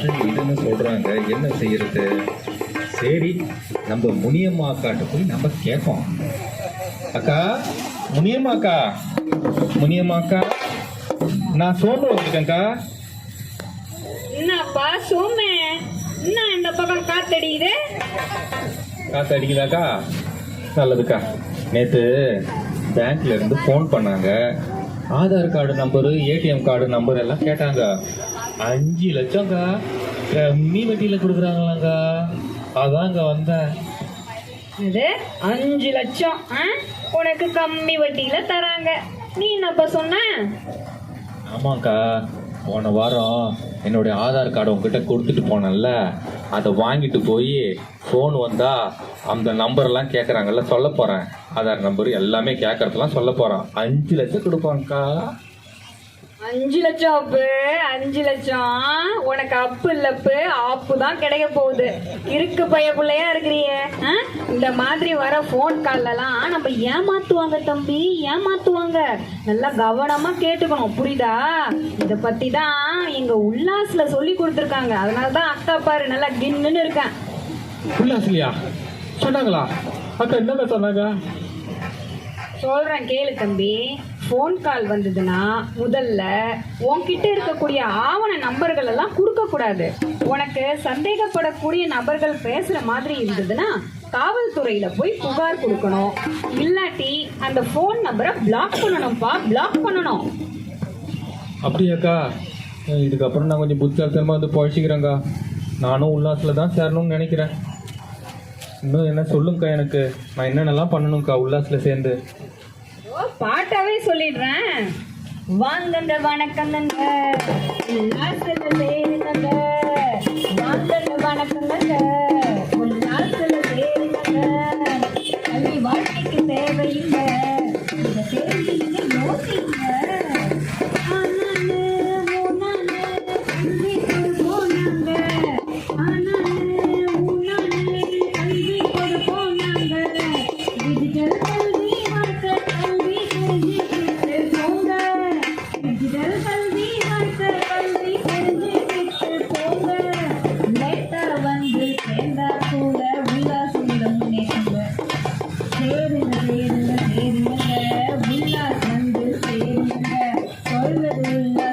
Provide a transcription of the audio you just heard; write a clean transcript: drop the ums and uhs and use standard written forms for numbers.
அது இதுன்னு சொல்றாங்க, என்ன செய்யறது? சரி, நம்ம முனியம்மா அக்காட்ட போய் நம்ம கேட்போம். அக்கா, முனியம்மா அக்கா, முனியம்மா அக்கா, நான் சோப்பு வச்சிருக்கேன்க்கா. என்னப்பா சோமே, என்ன இந்த பக்கம் காத்தடிக்குது? காத்து அடிக்குதாக்கா? நல்லதுக்கா. நேற்று பேங்க்ல இருந்து ஃபோன் பண்ணாங்க. Aadhaar card number, ATM card number எல்லாம் கேட்டாங்க. 5 லட்சம்க்கா, கம்மி வட்டியில் கொடுக்குறாங்களாங்க. அதாங்க வந்தேன். இது 5 லட்சம் உனக்கு கம்மி வட்டியில தராங்க. நீ என்னப்பா சொன்ன? ஆமாக்கா, போன வாரம் என்னுடைய ஆதார் கார்டை உங்ககிட்ட கொடுத்துட்டு போனேன்ல, அதை வாங்கிட்டு போய் ஃபோன் வந்தா அந்த நம்பர்லாம் கேட்குறாங்கல்ல, சொல்ல போகிறேன். ஆதார் நம்பர் எல்லாமே கேட்கறதுலாம் சொல்ல போகிறேன். 5 லட்சம் கொடுப்பாங்கக்கா. 5 லட்சம் அப்பு, 5 லட்சம் உனக்கு அப்பு இல்லப்பு, ஆப்பு தான் கிடைக்க போகுது. இருக்கு பைய பிள்ளையா இருக்கிறியே. இந்த மாதிரி வர போன் கால்லாம் நம்ம ஏமாத்துவாங்க தம்பி, ஏமாத்துவாங்க. நல்லா கவனமா கேட்டுக்கணும், புரியுதா? இத பத்தி தான் எங்க உல்லாஸ்ல சொல்லி கொடுத்துருக்காங்க. அதனாலதான் அக்கா பாரு நல்லா கின்னுன்னு இருக்கேன். உல்லாஸ்லையா சொன்னாங்களா? அக்கா என்னங்க சொன்னாங்க? சொல்றேன் கேளு தம்பி. போன் கால் வந்ததுன்னா முதல்ல உன்கிட்ட இருக்கக்கூடிய ஆவண நம்பர்கள் எல்லாம் கொடுக்க கூடாது. உனக்கு சந்தேகப்படக்கூடிய நபர்கள் பேசுற மாதிரி இருந்ததுன்னா காவல்துறையில போய் புகார் கொடுக்கணும். இல்லாட்டி அந்த போன் நம்பரை பிளாக் பண்ணணும்ப்பா, பிளாக் பண்ணணும். அப்படியாக்கா? இதுக்கப்புறம் நான் கொஞ்சம் புத்தாலத்தனமா வந்து பழச்சிக்கிறேங்க்கா. நானும் உல்லாசில் தான் சேரணும்னு நினைக்கிறேன். இன்னும் என்ன சொல்லுங்கக்கா, எனக்கு நான் என்னென்னலாம் பண்ணணும்க்கா உல்லாசில் சேர்ந்து? பாட்டாவே சொல்லிடுறேன். வாங்கங்க வணக்கங்க, உல்லாசல சேருங்க. வாங்கங்க வணக்கங்க, உல்லாசல சேருங்க. கல்வி வாழ்க்கைக்கு தேவையில்ல, இதை தெரிஞ்சுக்கிட்டு யோசிங்க. சேருங்க, உல்லாஸ் வந்து சேருங்க. சொல்வது உல்லாஸ்.